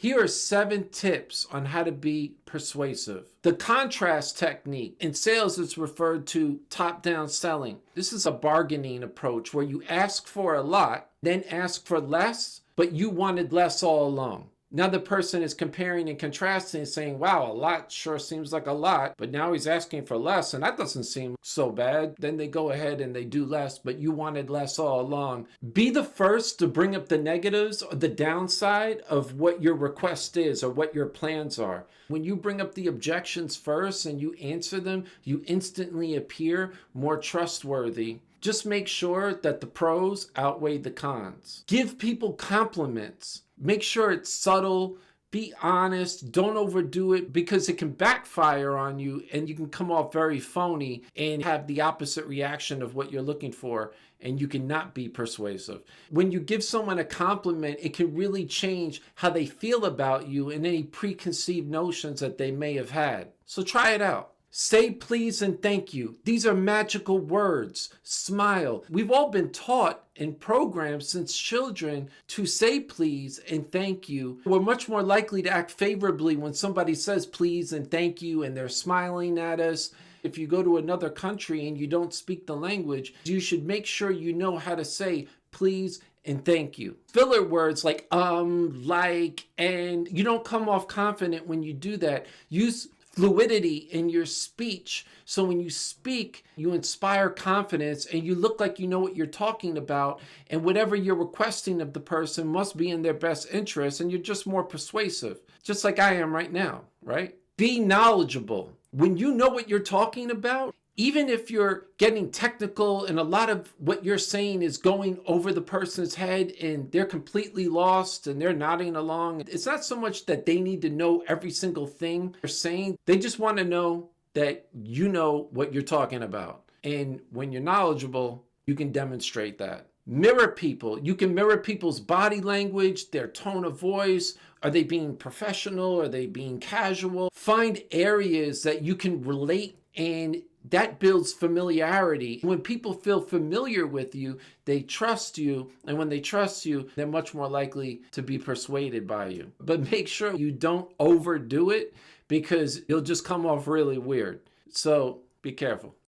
Here are 7 tips on how to be persuasive. The contrast technique. In sales, it's referred to top-down selling. This is a bargaining approach where you ask for a lot, then ask for less, but you wanted less all along. Now the person is comparing and contrasting and saying, wow, a lot sure seems like a lot, but now he's asking for less and that doesn't seem so bad. Then they go ahead and they do less, but you wanted less all along. Be the first to bring up the negatives or the downside of what your request is or what your plans are. When you bring up the objections first and you answer them, you instantly appear more trustworthy. Just make sure that the pros outweigh the cons. Give people compliments. Make sure it's subtle. Be honest. Don't overdo it because it can backfire on you and you can come off very phony and have the opposite reaction of what you're looking for, and you cannot be persuasive. When you give someone a compliment, it can really change how they feel about you and any preconceived notions that they may have had. So try it out. Say please and thank you. These are magical words. Smile. We've all been taught in programs since children to say please and thank you. We're much more likely to act favorably when somebody says please and thank you and they're smiling at us. If you go to another country and you don't speak the language, you should make sure you know how to say please and thank you. Filler words like like, and you don't come off confident when you do that. Use fluidity in your speech. So when you speak, you inspire confidence and you look like you know what you're talking about, and whatever you're requesting of the person must be in their best interest, and you're just more persuasive, just like I am right now, right? Be knowledgeable. When you know what you're talking about, even if you're getting technical and a lot of what you're saying is going over the person's head and they're completely lost and they're nodding along, it's not so much that they need to know every single thing you're saying. They just want to know that you know what you're talking about. And when you're knowledgeable, you can demonstrate that. Mirror people. You can mirror people's body language, their tone of voice. Are they being professional? Are they being casual? Find areas that you can relate, and that builds familiarity. When people feel familiar with you, they trust you. And when they trust you, they're much more likely to be persuaded by you. But make sure you don't overdo it because you'll just come off really weird. So be careful.